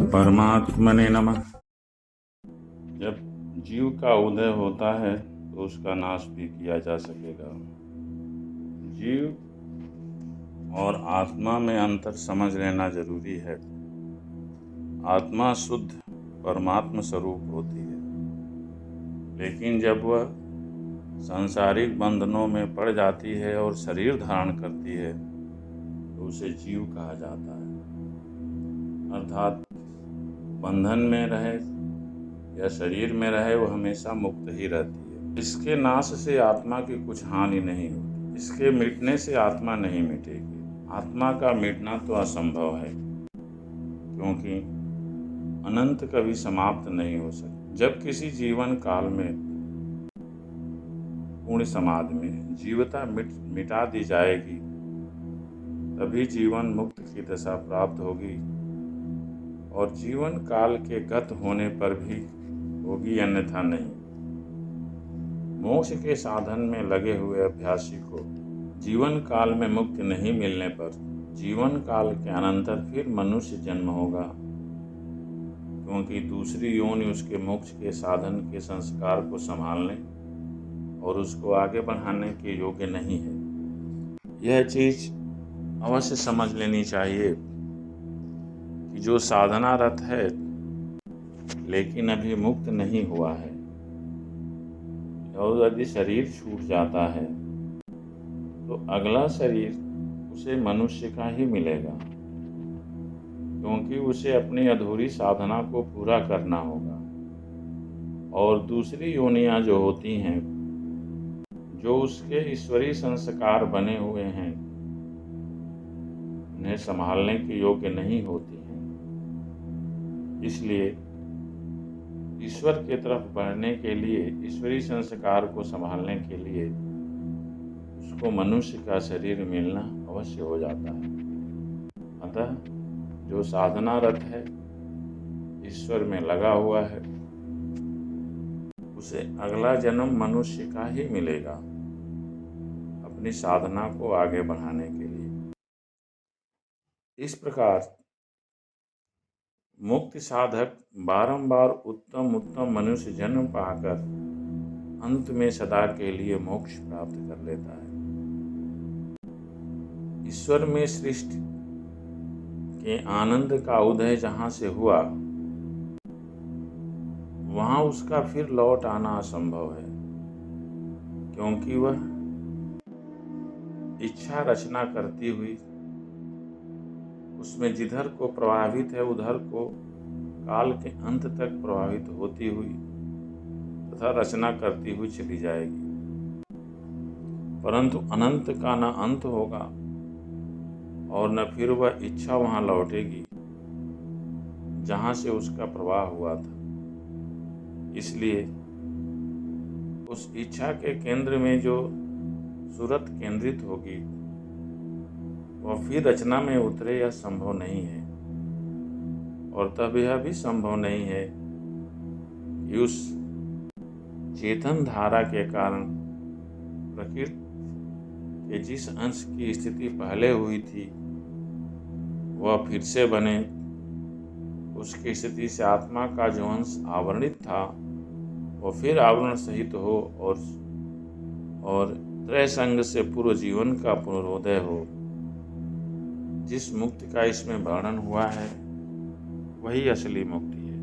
परमात्मने नमः। जब जीव का उदय होता है तो उसका नाश भी किया जा सकेगा। जीव और आत्मा में अंतर समझ लेना जरूरी है। आत्मा शुद्ध परमात्म स्वरूप होती है, लेकिन जब वह सांसारिक बंधनों में पड़ जाती है और शरीर धारण करती है तो उसे जीव कहा जाता है। अर्थात बंधन में रहे या शरीर में रहे, वो हमेशा मुक्त ही रहती है। इसके नाश से आत्मा की कुछ हानि नहीं होती, इसके मिटने से आत्मा नहीं मिटेगी। आत्मा का मिटना तो असंभव है, क्योंकि अनंत कभी समाप्त नहीं हो सकता। जब किसी जीवन काल में पूर्ण समाधि में जीवता मिटा दी जाएगी, तभी जीवन मुक्त की दशा प्राप्त होगी, और जीवन काल के गत होने पर भी होगी, अन्यथा नहीं। मोक्ष के साधन में लगे हुए अभ्यासी को जीवन काल में मुक्ति नहीं मिलने पर जीवन काल के अनंतर फिर मनुष्य जन्म होगा, क्योंकि दूसरी योनि उसके मोक्ष के साधन के संस्कार को संभालने और उसको आगे बढ़ाने के योग्य नहीं है। यह चीज अवश्य समझ लेनी चाहिए कि जो साधनारत है लेकिन अभी मुक्त नहीं हुआ है, और यदि शरीर छूट जाता है तो अगला शरीर उसे मनुष्य का ही मिलेगा, क्योंकि उसे अपनी अधूरी साधना को पूरा करना होगा। और दूसरी योनियां जो होती हैं, जो उसके ईश्वरीय संस्कार बने हुए हैं, उन्हें संभालने के योग्य नहीं होती हैं। इसलिए ईश्वर के तरफ बढ़ने के लिए, ईश्वरीय संस्कार को संभालने के लिए उसको मनुष्य का शरीर मिलना अवश्य हो जाता है। अतः जो साधनारत है, ईश्वर में लगा हुआ है, उसे अगला जन्म मनुष्य का ही मिलेगा, अपनी साधना को आगे बढ़ाने के लिए। इस प्रकार मुक्ति साधक बारंबार उत्तम मनुष्य जन्म पाकर अंत में सदा के लिए मोक्ष प्राप्त कर लेता है। ईश्वर में सृष्टि के आनंद का उदय जहाँ से हुआ, वहाँ उसका फिर लौट आना असंभव है, क्योंकि वह इच्छा रचना करती हुई उसमें जिधर को प्रभावित है उधर को काल के अंत तक प्रभावित होती हुई तथा रचना करती हुई चली जाएगी। परंतु अनंत का न अंत होगा और न फिर वह इच्छा वहां लौटेगी जहां से उसका प्रवाह हुआ था। इसलिए उस इच्छा के केंद्र में जो सूरत केंद्रित होगी, वह फिर रचना में उतरे, यह संभव नहीं है। और तब यह भी संभव नहीं है कि उस चेतन धारा के कारण प्रकृति के जिस अंश की स्थिति पहले हुई थी वह फिर से बने, उसकी स्थिति से आत्मा का जो अंश आवरणित था वह फिर आवरण सहित हो, और त्रय संग से पूर्व जीवन का पुनरोदय हो। जिस मुक्ति का इसमें वर्णन हुआ है वही असली मुक्ति है।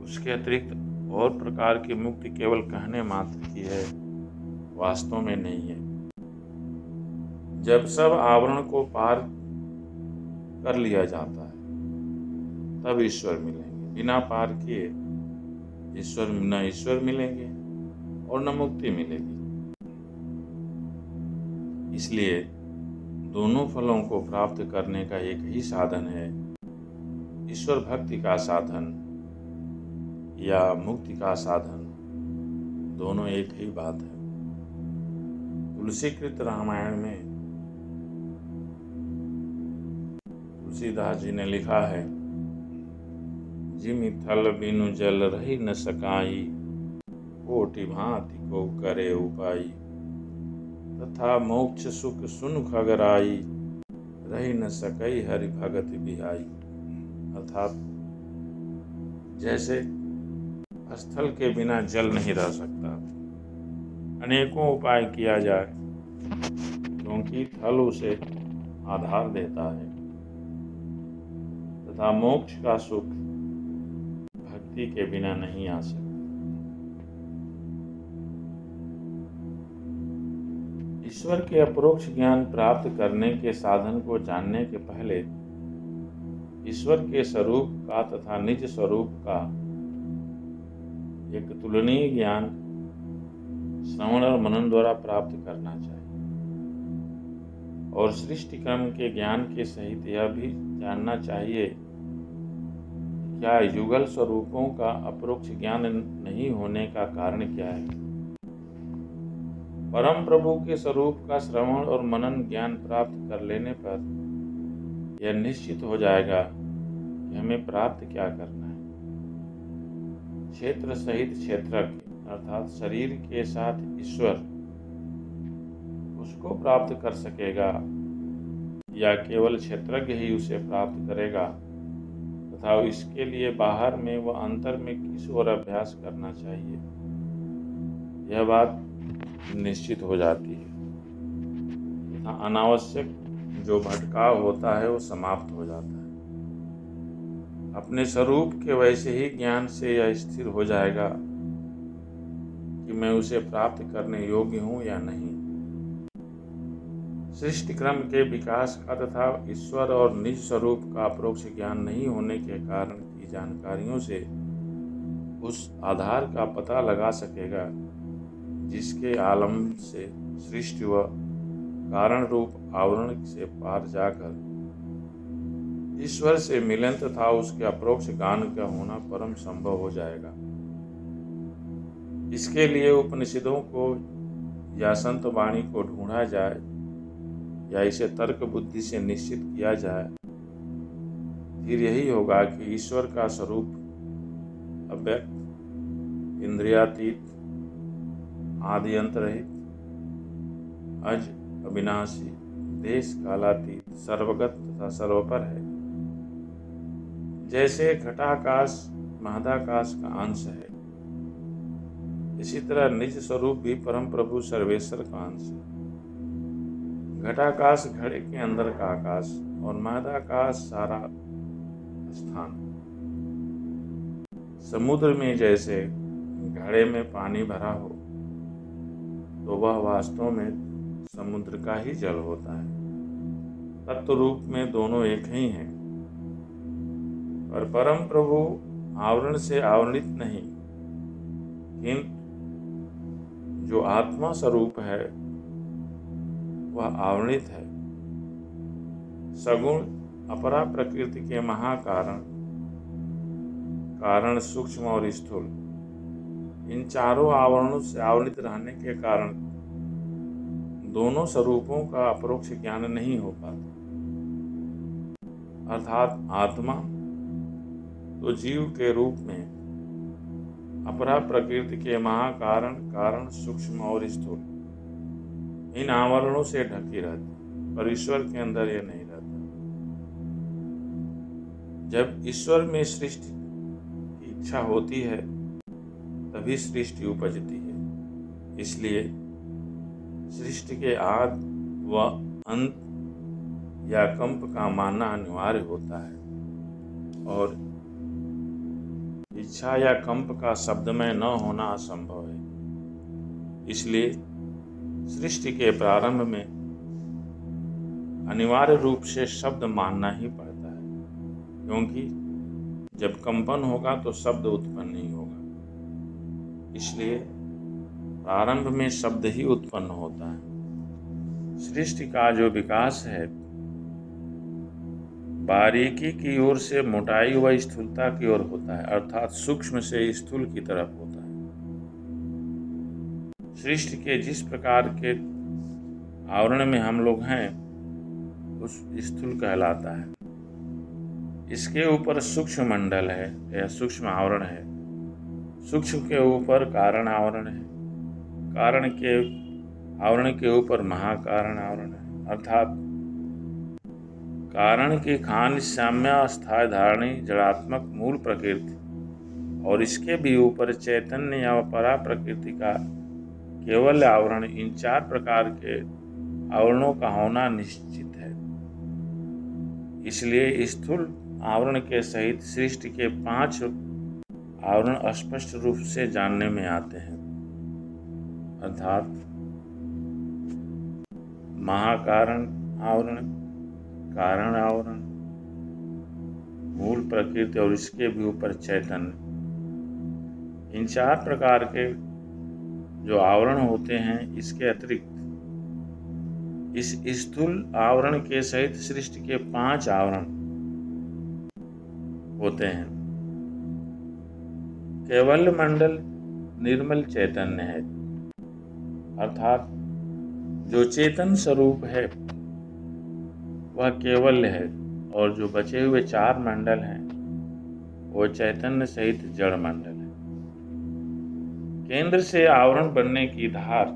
उसके अतिरिक्त और प्रकार की मुक्ति केवल कहने मात्र की है, वास्तव में नहीं है। जब सब आवरण को पार कर लिया जाता है तब ईश्वर मिलेंगे। बिना पार किए न ईश्वर मिलेंगे और न मुक्ति मिलेगी। इसलिए दोनों फलों को प्राप्त करने का एक ही साधन है, ईश्वर भक्ति का साधन या मुक्ति का साधन, दोनों एक ही बात है। तुलसीकृत रामायण में तुलसीदास जी ने लिखा है, जिमि थल बिनु जल रही न सकाई, कोटि भांति को करे उपाई, तथा मोक्ष सुख सुन खगराई, रही न सकई हरि भगत बिहाई। अर्थात जैसे स्थल के बिना जल नहीं रह सकता, अनेकों उपाय किया जाए, क्योंकि थल उसे आधार देता है, तथा मोक्ष का सुख भक्ति के बिना नहीं आ सकता। ईश्वर के अपरोक्ष ज्ञान प्राप्त करने के साधन को जानने के पहले ईश्वर के स्वरूप का तथा निज स्वरूप का एक तुलनीय ज्ञान श्रवण और मनन द्वारा प्राप्त करना चाहिए, और सृष्टि क्रम के ज्ञान के सहित यह भी जानना चाहिए क्या युगल स्वरूपों का अपरोक्ष ज्ञान नहीं होने का कारण क्या है। परम प्रभु के स्वरूप का श्रवण और मनन ज्ञान प्राप्त कर लेने पर यह निश्चित हो जाएगा कि हमें प्राप्त क्या करना है। क्षेत्र सहित क्षेत्रज्ञ अर्थात शरीर के साथ ईश्वर उसको प्राप्त कर सकेगा या केवल क्षेत्रज्ञ ही उसे प्राप्त करेगा, तथा इसके लिए बाहर में व अंतर में किस ओर अभ्यास करना चाहिए, यह बात निश्चित हो जाती है तथा अनावश्यक जो भटकाव होता है वो समाप्त हो जाता है। अपने स्वरूप के वैसे ही ज्ञान से यह स्थिर हो जाएगा कि मैं उसे प्राप्त करने योग्य हूँ या नहीं। सृष्टि क्रम के विकास का तथा ईश्वर और निज स्वरूप का अपरोक्ष ज्ञान नहीं होने के कारण की जानकारियों से उस आधार का पता लगा सकेगा जिसके आलम्ब से सृष्टि व कारण रूप आवरण से पार जाकर ईश्वर से मिलन तथा उसके अपरोक्ष ज्ञान का होना परम संभव हो जाएगा। इसके लिए उपनिषदों को या संत वाणी को ढूंढा जाए या इसे तर्क बुद्धि से निश्चित किया जाए, फिर यही होगा कि ईश्वर का स्वरूप अव्यक्त, इंद्रियातीत, आदि अंत रहित, अज, अविनाशी, देश कालातीत, सर्वगत तथा सर्वपर है। जैसे घटाकाश महदाकाश का अंश है, इसी तरह निज स्वरूप भी परम प्रभु सर्वेश्वर का अंश है। घटाकाश घड़े के अंदर का आकाश और महदाकाश सारा स्थान। समुद्र में जैसे घड़े में पानी भरा हो तो वह वास्तव में समुद्र का ही जल होता है। तत्व रूप में दोनों एक ही हैं, पर परम प्रभु आवरण से आवरणित नहीं, किंतु जो आत्मा स्वरूप है वह आवरणित है। सगुण अपरा प्रकृति के महाकारण, कारण सूक्ष्म और स्थूल, इन चारों आवरणों से आवरणित रहने के कारण दोनों स्वरूपों का अपरोक्ष ज्ञान नहीं हो पाता। अर्थात आत्मा तो जीव के रूप में अपरा प्रकृति के महाकारण, कारण सूक्ष्म और स्थूल, इन आवरणों से ढकी रहती, पर ईश्वर के अंदर यह नहीं रहता। जब ईश्वर में सृष्टि की इच्छा होती है तभी सृष्टि उपजती है। इसलिए सृष्टि के आदि व अंत या कंप का मानना अनिवार्य होता है, और इच्छा या कंप का शब्द में न होना असंभव है। इसलिए सृष्टि के प्रारंभ में अनिवार्य रूप से शब्द मानना ही पड़ता है, क्योंकि जब कंपन होगा तो शब्द उत्पन्न नहीं होगा। इसलिए प्रारंभ में शब्द ही उत्पन्न होता है। सृष्टि का जो विकास है बारीकी की ओर से मोटाई व स्थूलता की ओर होता है, अर्थात सूक्ष्म से स्थूल की तरफ होता है। सृष्टि के जिस प्रकार के आवरण में हम लोग हैं उस स्थूल कहलाता है। इसके ऊपर सूक्ष्म मंडल है या सूक्ष्म आवरण है, सूक्ष्म के ऊपर कारण आवरण है, कारण के आवरण के ऊपर महाकारण आवरण है, अर्थात कारण की खान साम्य अस्थायी धारणी जड़ात्मक मूल प्रकृति और इसके भी ऊपर चैतन्य या परा प्रकृति का केवल आवरण, इन 4 प्रकार के आवरणों का होना निश्चित है। इसलिए स्थूल आवरण के सहित सृष्टि के 5 आवरण स्पष्ट रूप से जानने में आते हैं, अर्थात महाकारण आवरण, कारण आवरण, मूल प्रकृति और इसके भी ऊपर चैतन्य। इन 4 प्रकार के जो आवरण होते हैं, इसके अतिरिक्त इस स्थूल आवरण के सहित सृष्टि के 5 आवरण होते हैं। कैवल्य मंडल निर्मल चैतन्य है, अर्थात जो चेतन स्वरूप है वह केवल्य है, और जो बचे हुए 4 मंडल हैं वो चैतन्य सहित जड़ मंडल है। केंद्र से आवरण बनने की धार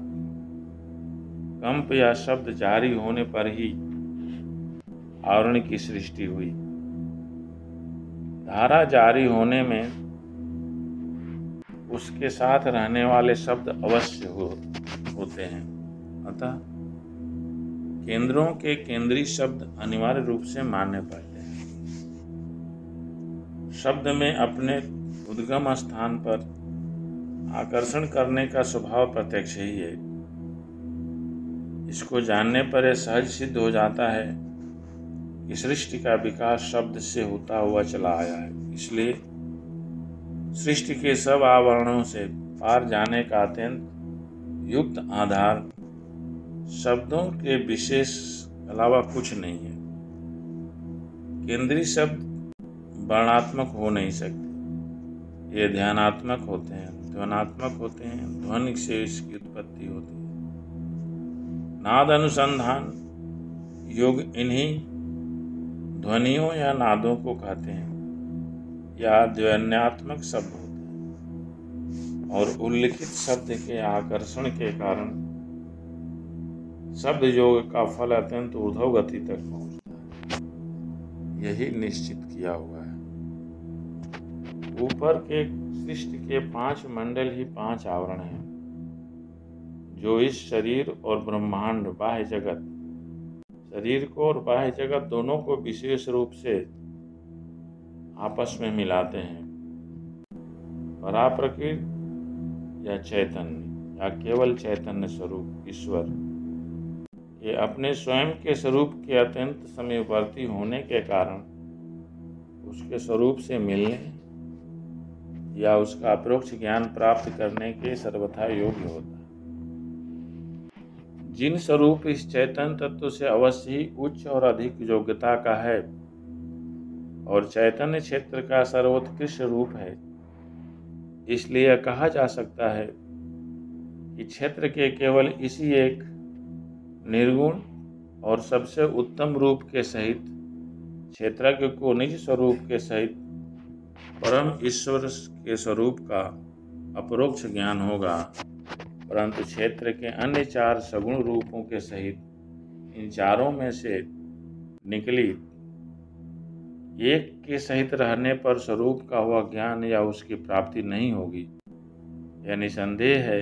कंप या शब्द जारी होने पर ही आवरण की सृष्टि हुई। धारा जारी होने में उसके साथ रहने वाले शब्द अवश्य होते हैं, अतः केंद्रों के केंद्रीय शब्द अनिवार्य रूप से मान्य पड़ते हैं। शब्द में अपने उद्गम स्थान पर आकर्षण करने का स्वभाव प्रत्यक्ष ही है। इसको जानने पर यह सहज सिद्ध हो जाता है कि सृष्टि का विकास शब्द से होता हुआ चला आया है। इसलिए सृष्टि के सब आवरणों से पार जाने का अत्यंत युक्त आधार शब्दों के विशेष अलावा कुछ नहीं है। केंद्रीय शब्द वर्णात्मक हो नहीं सकते, ये ध्यानात्मक होते हैं, ध्वनात्मक होते हैं, ध्वनि से इसकी उत्पत्ति होती है। नाद अनुसंधान योग इन्हीं ध्वनियों या नादों को कहते हैं, या ध्वन्यात्मक शब्द होते हैं, और उल्लिखित शब्द के आकर्षण के कारण शब्द योग का फल अत्यंत ऊर्ध्व गति तक पहुंचता है। यही निश्चित किया हुआ है। ऊपर के सृष्टि के 5 मंडल ही 5 आवरण हैं, जो इस शरीर और ब्रह्मांड बाह्य जगत, शरीर को और बाह्य जगत दोनों को विशेष रूप से आपस में मिलाते हैं। पराप्रकृति या चैतन्य या केवल चैतन्य स्वरूप ईश्वर ये अपने स्वयं के स्वरूप के अत्यंत समीपवर्ती होने के कारण उसके स्वरूप से मिलने या उसका अपरोक्ष ज्ञान प्राप्त करने के सर्वथा योग्य होता है। जिन स्वरूप इस चैतन्य तत्व से अवश्य ही उच्च और अधिक योग्यता का है और चैतन्य क्षेत्र का सर्वोत्कृष्ट रूप है, इसलिए यह कहा जा सकता है कि क्षेत्र के केवल इसी एक निर्गुण और सबसे उत्तम रूप के सहित क्षेत्रज्ञ को निज स्वरूप के सहित परम ईश्वर के स्वरूप का अपरोक्ष ज्ञान होगा, परंतु क्षेत्र के अन्य 4 सगुण रूपों के सहित इन चारों में से निकली एक के सहित रहने पर स्वरूप का हुआ ज्ञान या उसकी प्राप्ति नहीं होगी। यह निसंदेह है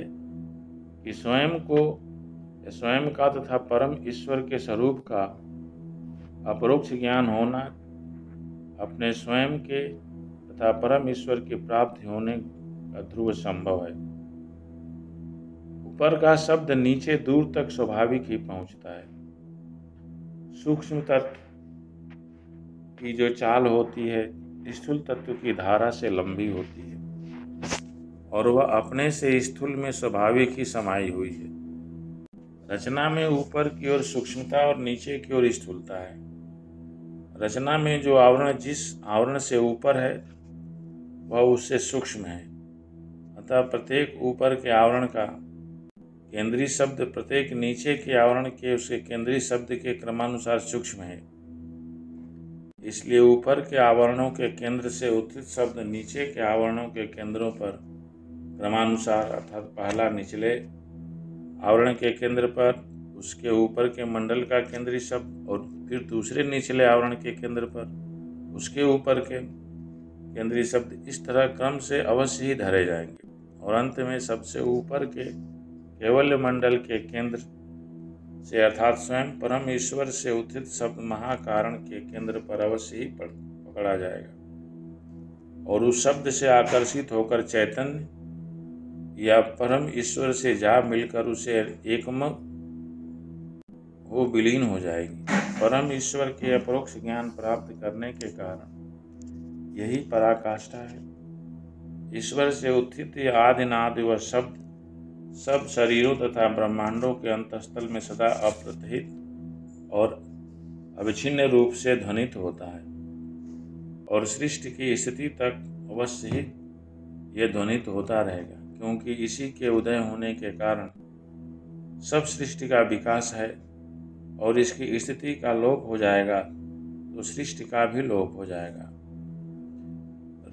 कि स्वयं का तथा परम ईश्वर के स्वरूप का अपरोक्ष ज्ञान होना अपने स्वयं के तथा परम ईश्वर की प्राप्ति होने का ध्रुव संभव है। ऊपर का शब्द नीचे दूर तक स्वाभाविक ही पहुंचता है। सूक्ष्म तत्व की जो चाल होती है स्थूल तत्व की धारा से लंबी होती है, और वह अपने से स्थूल में स्वाभाविक ही समाई हुई है। रचना में ऊपर की ओर सूक्ष्मता और नीचे की ओर स्थूलता है। रचना में जो आवरण जिस आवरण से ऊपर है वह उससे सूक्ष्म है, अतः प्रत्येक ऊपर के आवरण का केंद्रीय शब्द प्रत्येक नीचे के आवरण के उसके केंद्रीय शब्द के क्रमानुसार सूक्ष्म है। इसलिए ऊपर के आवरणों के केंद्र से उत्थित शब्द नीचे के आवरणों के केंद्रों पर क्रमानुसार, अर्थात पहला निचले आवरण के केंद्र पर उसके ऊपर के मंडल का केंद्रीय शब्द, और फिर दूसरे निचले आवरण के केंद्र पर उसके ऊपर के, केंद्रीय शब्द इस तरह क्रम से अवश्य ही धरे जाएंगे और अंत में सबसे ऊपर के कैवल्य मंडल के केंद्र से अर्थात स्वयं परम ईश्वर से उत्थित शब्द महाकारण के केंद्र पर अवश्य ही पकड़ा जाएगा और उस शब्द से आकर्षित होकर चैतन्य या परम ईश्वर से जा मिलकर उसे एकमक वो विलीन हो जाएगी। परम ईश्वर के अपरोक्ष ज्ञान प्राप्त करने के कारण यही पराकाष्ठा है। ईश्वर से उत्थित आदिनादि व शब्द सब शरीरों तथा ब्रह्मांडों के अंतस्थल में सदा अप्रतिहित और अविच्छिन्न रूप से ध्वनित होता है और सृष्टि की स्थिति तक अवश्य ही यह ध्वनित होता रहेगा, क्योंकि इसी के उदय होने के कारण सब सृष्टि का विकास है और इसकी स्थिति का लोप हो जाएगा तो सृष्टि का भी लोप हो जाएगा।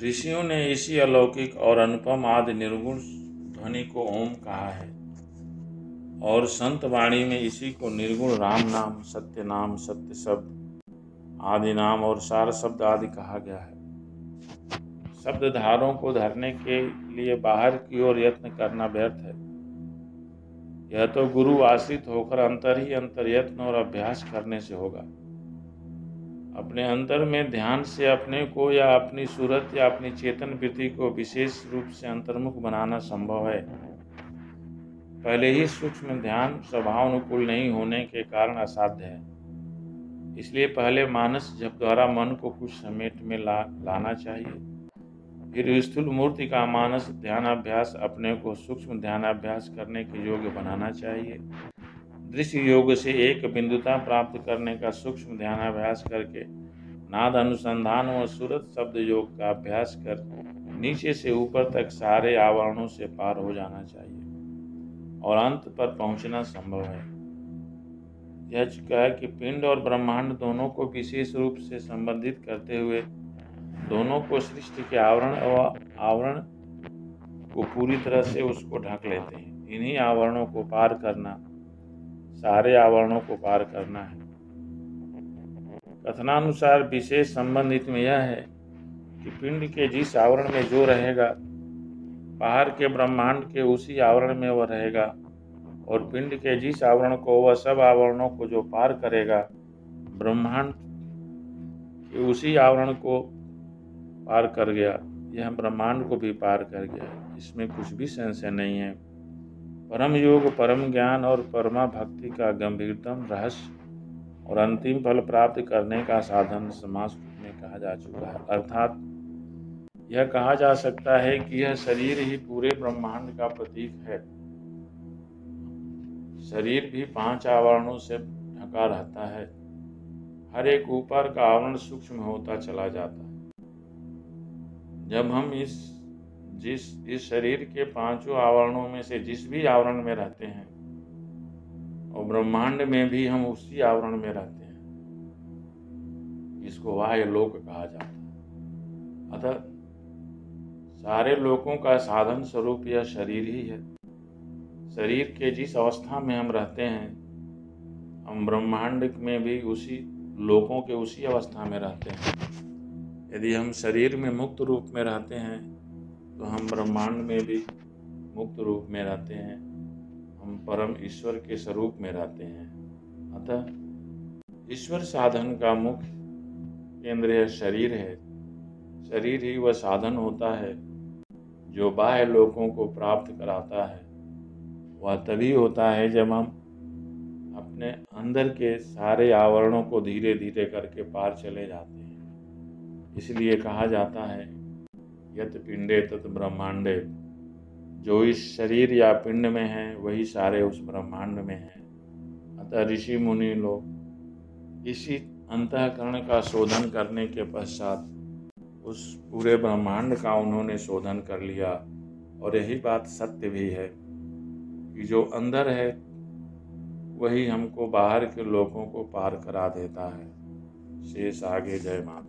ऋषियों ने इसी अलौकिक और अनुपम आदि निर्गुण ध्वनि को ओम कहा है और संत वाणी में इसी को निर्गुण राम नाम, सत्य नाम, सत्य शब्द, आदि नाम और सार शब्द आदि कहा गया है। शब्द धारों को धरने के लिए बाहर की ओर यत्न करना व्यर्थ है। यह तो गुरु आश्रित होकर अंतर ही अंतर यत्न और अभ्यास करने से होगा। अपने अंतर में ध्यान से अपने को या अपनी सूरत या अपनी चेतन वृत्ति को विशेष रूप से अंतर्मुख बनाना संभव है। पहले ही सूक्ष्म ध्यान स्वभावानुकूल नहीं होने के कारण असाध्य है। इसलिए पहले मानस जप द्वारा मन को कुछ समेट में लाना चाहिए। फिर स्थूल मूर्ति का मानस ध्यानाभ्यास अपने को सूक्ष्म ध्यानाभ्यास करने के योग्य बनाना चाहिए। दृश्य योग से एक बिंदुता प्राप्त करने का सूक्ष्म ध्यानाभ्यास करके नाद अनुसंधान व सूरत शब्द योग का अभ्यास कर नीचे से ऊपर तक सारे आवरणों से पार हो जाना चाहिए और अंत पर पहुंचना संभव है। यह चुका है कि पिंड और ब्रह्मांड दोनों को विशेष रूप से संबंधित करते हुए दोनों को सृष्टि के आवरण को पूरी तरह से उसको ढक लेते हैं। इन्हीं आवरणों को पार करना, सारे आवरणों को पार करना है। कथनानुसार विशेष संबंध इसमें यह है कि पिंड के जिस आवरण में जो रहेगा, बाहर के ब्रह्मांड के उसी आवरण में वह रहेगा और पिंड के जिस आवरण को वह सब आवरणों को जो पार करेगा, ब्रह्मांड के उसी आवरण को पार कर गया। यह ब्रह्मांड को भी पार कर गया, इसमें कुछ भी संशय नहीं है। परम योग, परम ज्ञान और परमा भक्ति का गंभीरतम रहस्य और अंतिम फल प्राप्त करने का साधन समास में कहा जा चुका है। अर्थात यह कहा जा सकता है कि यह शरीर ही पूरे ब्रह्मांड का प्रतीक है। शरीर भी 5 आवरणों से ढका रहता है। हर एक ऊपर का आवरण सूक्ष्म होता चला जाता है। जब हम इस शरीर के 5 आवरणों में से जिस भी आवरण में रहते हैं और ब्रह्मांड में भी हम उसी आवरण में रहते हैं, इसको बाह्य लोक कहा जाता है। अतः सारे लोकों का साधन स्वरूप यह शरीर ही है। शरीर के जिस अवस्था में हम रहते हैं, हम ब्रह्मांड में भी उसी लोकों के उसी अवस्था में रहते हैं। यदि हम शरीर में मुक्त रूप में रहते हैं तो हम ब्रह्मांड में भी मुक्त रूप में रहते हैं, हम परम ईश्वर के स्वरूप में रहते हैं। अतः ईश्वर साधन का मुख्य केंद्र यह शरीर है। शरीर ही वह साधन होता है जो बाह्य लोकों को प्राप्त कराता है। वह तभी होता है जब हम अपने अंदर के सारे आवरणों को धीरे धीरे करके पार चले जाते हैं। इसलिए कहा जाता है यत पिंडे तत ब्रह्मांडे, जो इस शरीर या पिंड में है वही सारे उस ब्रह्मांड में है। अतः ऋषि मुनि लोग इसी अंतःकरण का शोधन करने के पश्चात उस पूरे ब्रह्मांड का उन्होंने शोधन कर लिया। और यही बात सत्य भी है कि जो अंदर है वही हमको बाहर के लोगों को पार करा देता है। शेष आगे। जय माता।